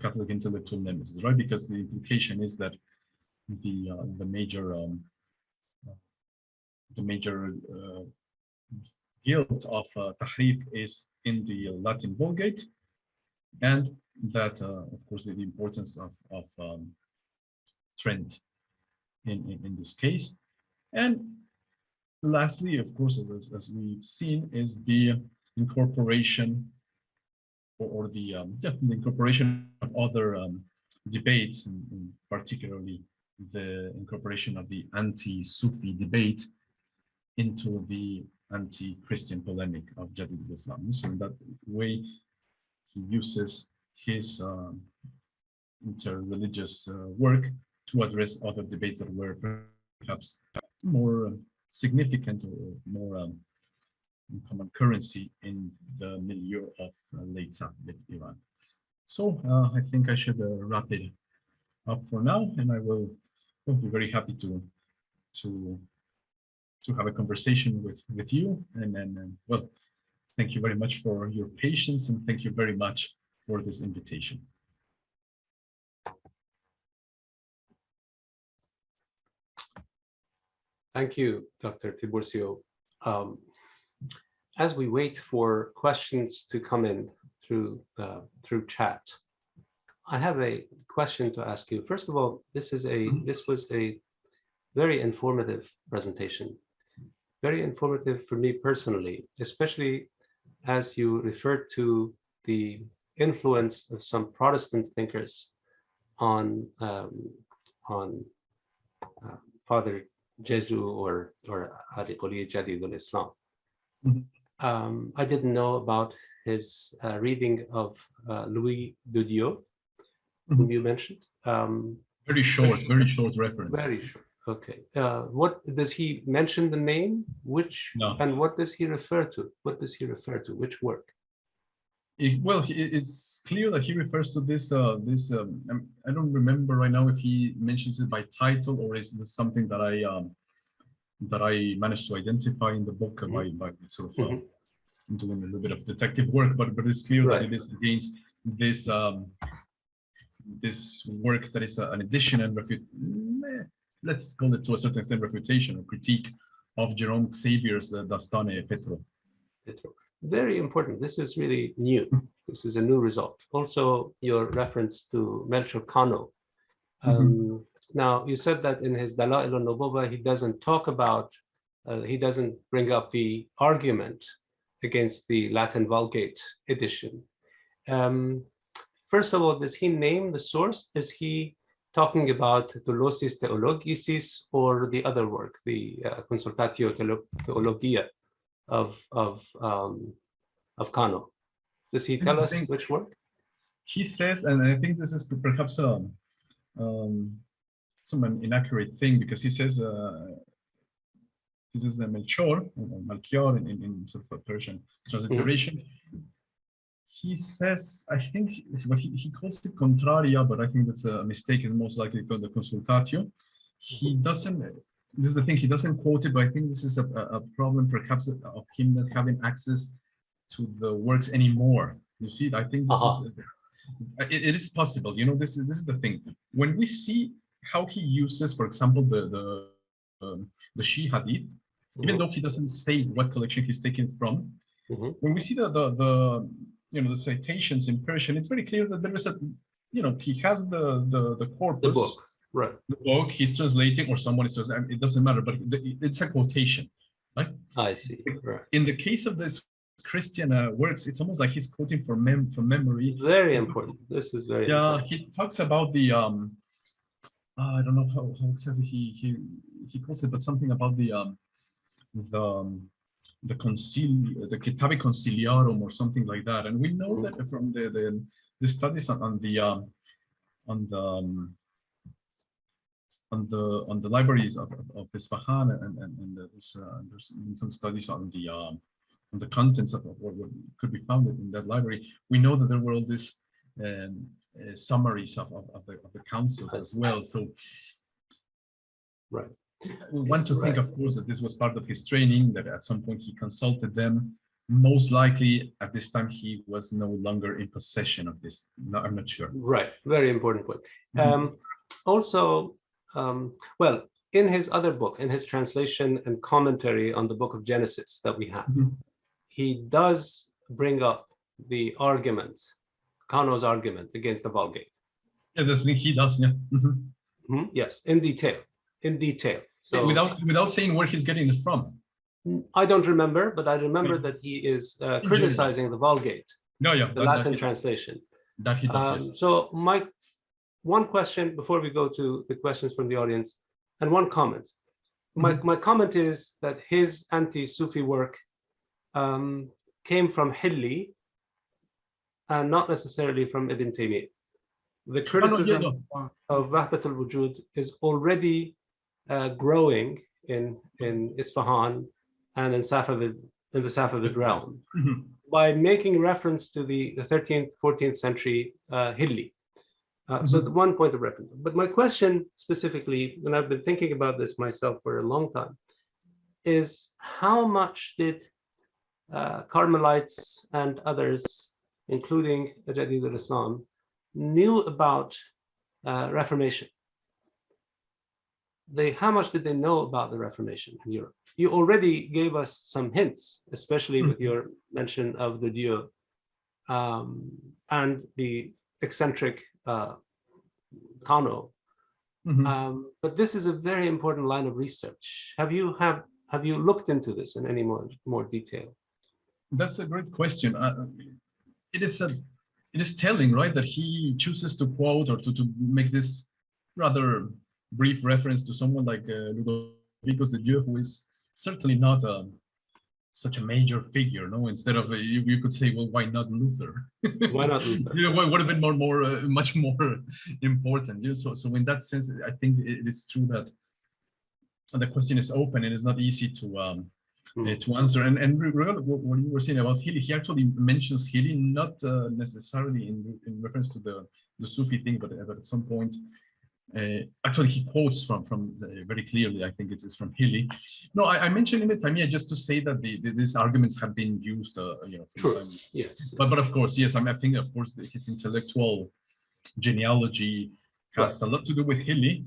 Catholic intellectual nemesis, right? Because the implication is that the major guilt of Tahrif is in the Latin Vulgate, and that of course the importance of Trent in this case. And lastly, of course, as we've seen, is the incorporation or the incorporation of other debates, and particularly the incorporation of the anti-Sufi debate into the anti-Christian polemic of Jadid al-Islam. So in that way, he uses his inter-religious work to address other debates that were perhaps more significant or more in common currency in the milieu of late Safavid Iran. So I think I should wrap it up for now, and I will be very happy to have a conversation with you. And well, thank you very much for your patience, and thank you very much for this invitation. Thank you, Dr. Tiburcio. As we wait for questions to come in through chat, I have a question to ask you. First of all, this was a very informative presentation, very informative for me personally, especially as you referred to the influence of some Protestant thinkers on Father Jesu or Ali Jadid al-Islam. I didn't know about his reading of Louis Dudieu, whom you mentioned. Very short reference. Very short. Okay. What does he mention the name? No. And what does he refer to? What does he refer to? Which work? It's clear that he refers to this. I don't remember right now if he mentions it by title or is this something that I managed to identify in the book by sort of doing a little bit of detective work. But it's clear that it is against this this work that is an edition and let's call it to a certain extent refutation or critique of Jerome Xavier's Dastane Petro. Very important. This is really new. This is a new result. Also, your reference to Melchior Cano. Now, you said that in his Dala'il al-Nubuwwah, he doesn't talk about, he doesn't bring up the argument against the Latin Vulgate edition. First of all, does he name the source? Is he talking about Doulosis Theologicis or the other work, the Consultatio Theologia of Cano? Does he tell us which work? He says, and I think this is perhaps some inaccurate thing, because he says this is a Melchior in sort of a Persian transliteration. He says, I think he calls it Contraria, but I think that's a mistake. It's most likely called the Consultatio. He doesn't this is the thing, he doesn't quote it, but I think this is a problem perhaps of him not having access to the works anymore. You see, I think this is, it is possible, you know, this is the thing. When we see how he uses, for example, the Shii Hadith, even though he doesn't say what collection he's taken from, when we see the you know, the citations in Persian, it's very clear that there is a, you know, he has the corpus, The book, right? the book he's translating, or someone is translating, it doesn't matter, but it's a quotation, right? I see. Right. In the case of this Christian works, it's almost like he's quoting from memory. Very important. This is very important. He talks about the I don't know how exactly he calls it, but something about the Kitabi Conciliarum or something like that. And we know that from the studies on the libraries of Isfahan, and there's some studies on the contents of what could be found in that library. We know that there were all these summaries of the councils as well. So, right. We want to think, of course, that this was part of his training, that at some point he consulted them. Most likely, at this time, he was no longer in possession of this. No, I'm not sure. Right. Very important point. Also, well, in his other book, in his translation and commentary on the book of Genesis that we have, he does bring up the argument, Kano's argument against the Vulgate. Yeah, that's the thing he does, yeah. Yes, in detail, So without saying where he's getting it from. I don't remember, but I remember that he is criticizing the Vulgate, the Latin translation. That he does, yes. So my one question before we go to the questions from the audience, and one comment. My comment is that his anti-Sufi work came from Hilli and not necessarily from Ibn Taymiyyah. The criticism of Wahdat al-Wujud is already growing in Isfahan and in Safavid, in the Safavid realm, by making reference to the 13th, 14th century Hilli. So the one point of reference. But my question specifically, and I've been thinking about this myself for a long time, is how much did Carmelites and others, including Jadid al-Islam, knew about Reformation? How much did they know about the Reformation in Europe? You already gave us some hints, especially with your mention of the Dieu and the eccentric Kano. But this is a very important line of research. Have you looked into this in any more detail? That's a great question. It is telling, right, that he chooses to quote or to make this rather brief reference to someone like Ludwig de Dieu, who is certainly not such a major figure, no? Instead of you could say, well, why not Luther? Why not Luther? You know, what would have been much more important. You know, so in that sense, I think it is true that the question is open and it's not easy to answer. And regarding what you were saying about Hilli, he actually mentions Hilli, not necessarily in reference to the Sufi thing, but at some point. Actually, he quotes from very clearly. I think it's from Hilli. No, I mentioned Ibn Taymiyyah just to say that these arguments have been used. You know, True. Yes. But of course, yes. I think of course his intellectual genealogy has a lot to do with Hilli.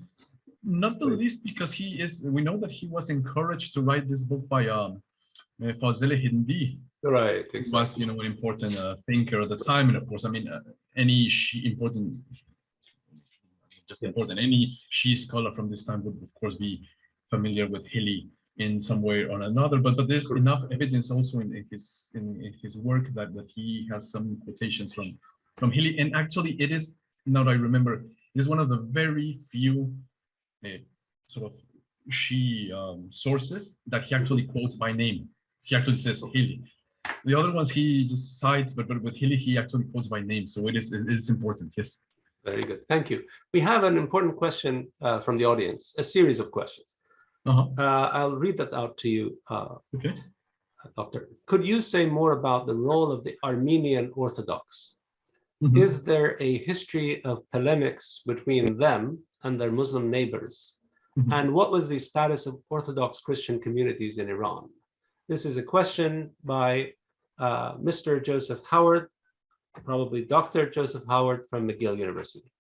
Not the least because we know that he was encouraged to write this book by Fazl Hindi. Right. Exactly. Who was, you know, an important thinker at the time, and of course, I mean, any important. Just important. Any Shii scholar from this time would, of course, be familiar with Hilli in some way or another. But there's enough evidence also in his work that he has some quotations from Hilli. And actually, it is, now that I remember, it is one of the very few sort of Shii sources that he actually quotes by name. He actually says Hilli. The other ones he just cites, but with Hilli he actually quotes by name. So it is important. Yes. Very good. Thank you. We have an important question from the audience, a series of questions. I'll read that out to you, okay. Doctor. Could you say more about the role of the Armenian Orthodox? Is there a history of polemics between them and their Muslim neighbors? And what was the status of Orthodox Christian communities in Iran? This is a question by Mr. Joseph Howard, probably Dr. Joseph Howard from McGill University.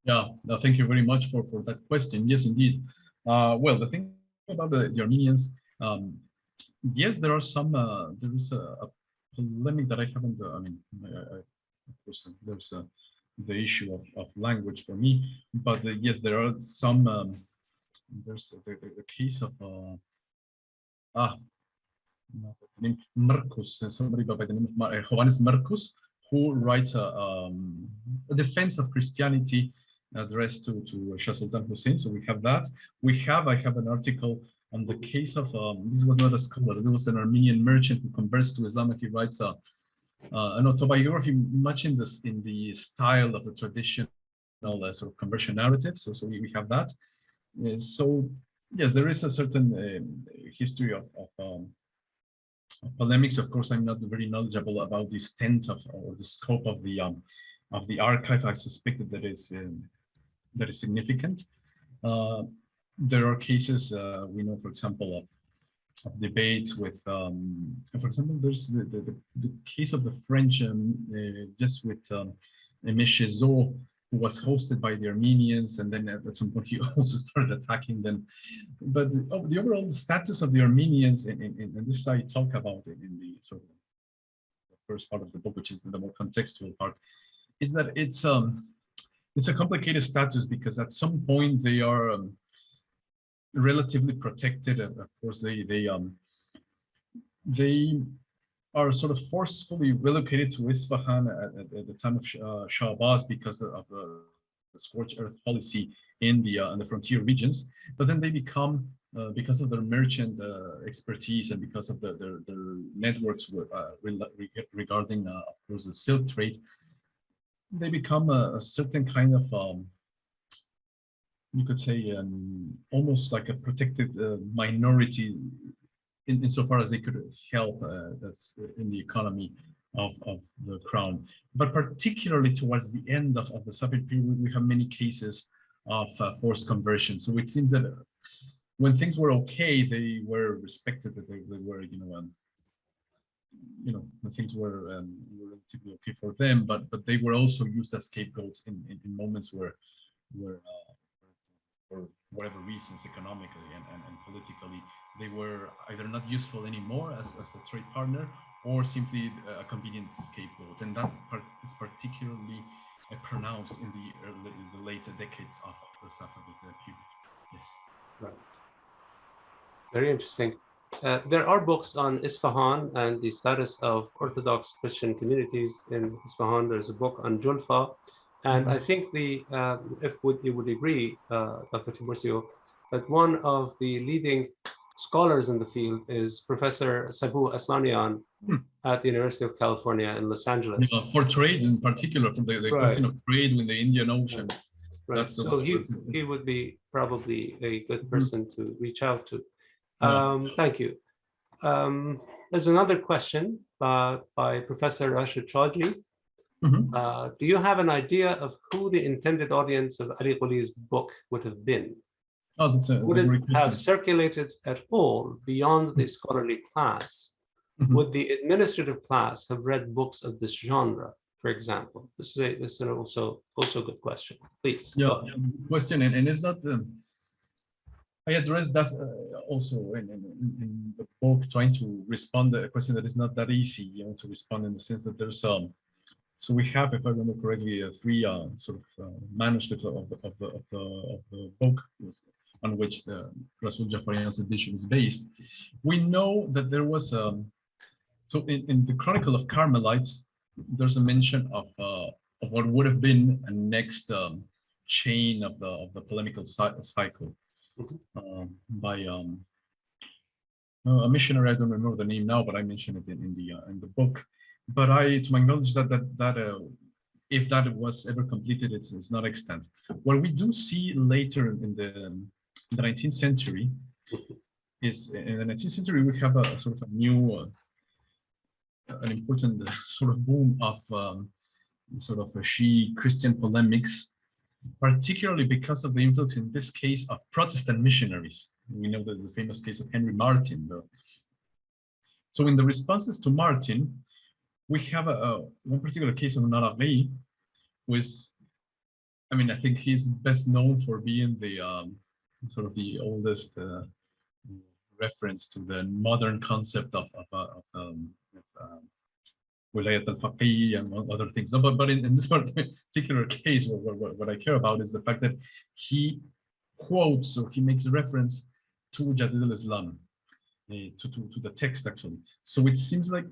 Yeah, no, thank you very much for that question. Yes, indeed. Well, the thing about the Armenians, yes, there are some, there is a polemic that I haven't, I mean, of course, there's the issue of language for me, but yes, there are some, there's the case of, name Marcus, somebody by the name of Johannes Marcus, who writes a defense of Christianity addressed to Shah Sultan Hussein. So we have that. I have an article on the case of, this was not a scholar, there was an Armenian merchant who converts to Islam. He writes an autobiography much in the style of the traditional sort of conversion narrative. So we have that. So yes, there is a certain history of polemics. Of course, I'm not very knowledgeable about the extent of or the scope of the archive. I suspect that that is significant. There are cases we know, for example, of debates with, for example, there's the case of the French Jesuit Aimé Chezeau, who was hosted by the Armenians, and then at some point he also started attacking them. But the overall status of the Armenians, and this I talk about in the sort of the first part of the book, which is the more contextual part, is that it's a complicated status, because at some point they are relatively protected. Of course, they are sort of forcefully relocated to Isfahan at the time of Shah Abbas because of the scorched earth policy in the frontier regions. But then they become, because of their merchant expertise and because of their networks regarding, of course, the silk trade, they become a certain kind of, you could say, almost like a protected minority, insofar as they could help that's in the economy of the crown. But particularly towards the end of the Safavid period, we have many cases of forced conversion. So it seems that when things were okay, they were respected, that they were, when things were relatively okay for them, but they were also used as scapegoats in moments where for whatever reasons, economically and politically, they were either not useful anymore as a trade partner, or simply a convenient scapegoat. And that part is particularly pronounced in the later decades of the Safavid period. Yes. Right. Very interesting. There are books on Isfahan and the status of Orthodox Christian communities in Isfahan. There's a book on Julfa. And I think if you would agree, Dr. Tiburcio, that one of the leading scholars in the field is Professor Sabu Aslanian at the University of California in Los Angeles. For trade in particular, for the question of trade with the Indian Ocean. Right. So he would be probably a good person to reach out to. Thank you. There's another question by Professor Rashid Chaudhry. Do you have an idea of who the intended audience of Ali Quli's book would have been? Would it have circulated at all beyond the scholarly class? Would the administrative class have read books of this genre, for example? This is also a good question. Please. Yeah, question, and it's not. I addressed that also in the book, trying to respond to a question that is not that easy, to respond, in the sense that there's so we have, if I remember correctly, three sort of manuscripts of the book on which the Rasul Jafarian's edition is based. We know that there was so in the Chronicle of Carmelites, there's a mention of what would have been a next chain of the polemical cycle by a missionary. I don't remember the name now, but I mentioned it in the book. But to my knowledge, that if that was ever completed, it's not extant. What we do see later in the 19th century is, in the 19th century, we have a sort of a new, an important sort of boom of sort of a Shii Christian polemics, particularly because of the influx in this case of Protestant missionaries. We know that the famous case of Henry Martin. So in the responses to Martin, we have one particular case of Narabi, which, I mean, I think he's best known for being the sort of the oldest reference to the modern concept of Wilayat al-Faqih and other things. No, but in this particular case, what I care about is the fact that he quotes, or he makes reference to Jadid al-Islam, to the text actually. So it seems like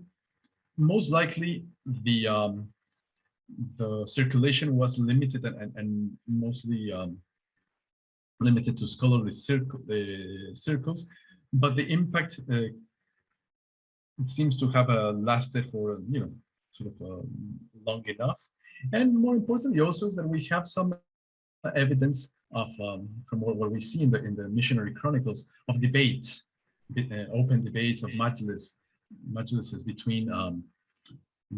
most likely the circulation was limited and mostly limited to scholarly circles, but the impact it seems to have lasted for sort of long enough. And more importantly, also is that we have some evidence of from what we see in the missionary chronicles of debates, open debates of majlises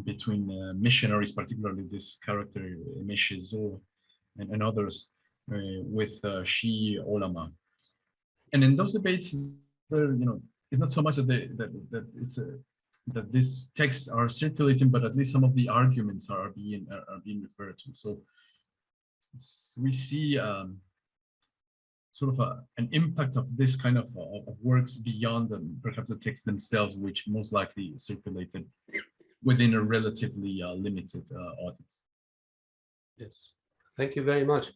between missionaries, particularly this character Meshizu and others, with Shii ulama. And in those debates, there, it's not so much that these texts are circulating, but at least some of the arguments are being referred to. So we see sort of an impact of this kind of works beyond perhaps the texts themselves, which most likely circulated within a relatively limited audience. Yes, thank you very much.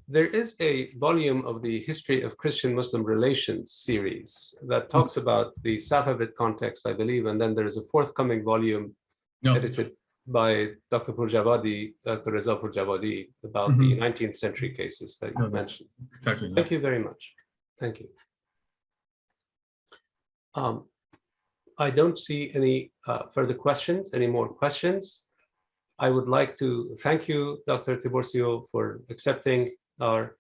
There is a volume of the History of Christian-Muslim Relations series that talks about the Safavid context, I believe, and then there is a forthcoming volume edited by Dr. Purjavadi, Dr. Reza Purjavadi, about the 19th century cases that you mentioned. Exactly. Thank you very much. Thank you. I don't see any further questions, any more questions. I would like to thank you, Dr. Tiburcio, for accepting our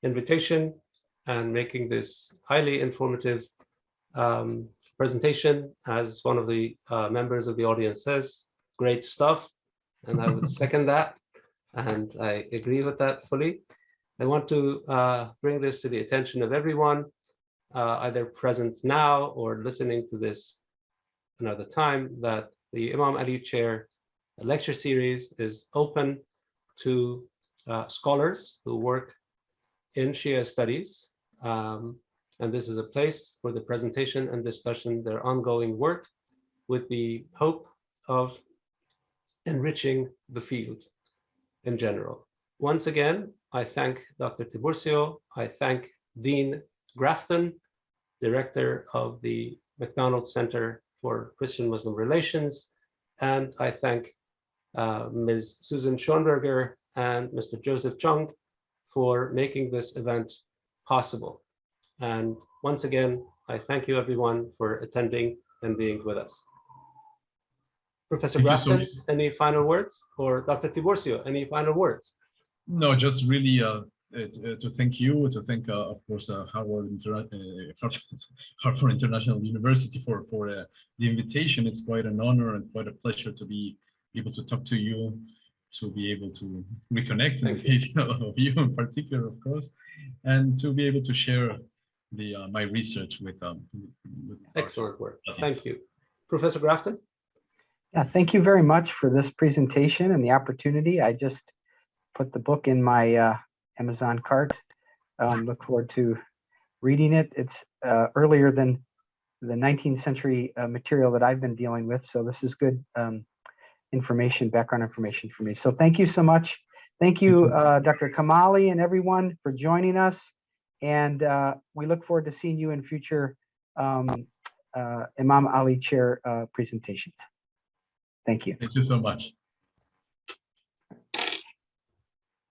invitation and making this highly informative presentation. As one of the members of the audience says, great stuff, and I would second that, and I agree with that fully. I want to bring this to the attention of everyone, either present now or listening to this another time, that the Imam Ali Chair Lecture Series is open to scholars who work in Shia studies, and this is a place for the presentation and discussion, their ongoing work, with the hope of enriching the field in general. Once again, I thank Dr. Tiburcio. I thank Dean Grafton, Director of the McDonald Center for Christian-Muslim Relations, and I thank Ms. Susan Schoenberger and Mr. Joseph Chung for making this event possible. And once again, I thank you everyone for attending and being with us. Professor Grafton, any final words? Or Dr. Tiburcio, any final words? No, just really to thank you, to thank, of course, Harvard International University for the invitation. It's quite an honor and quite a pleasure to be able to talk to you, to be able to reconnect in the case of you in particular, of course, and to be able to share my research with excellent work. Thank you. Professor Grafton? Yeah, thank you very much for this presentation and the opportunity. I just put the book in my Amazon cart. Look forward to reading it. It's earlier than the 19th century material that I've been dealing with, so this is good information, background information for me. So thank you so much. Thank you, Dr. Kamali and everyone for joining us. And we look forward to seeing you in future Imam Ali Chair presentations. Thank you. Thank you so much.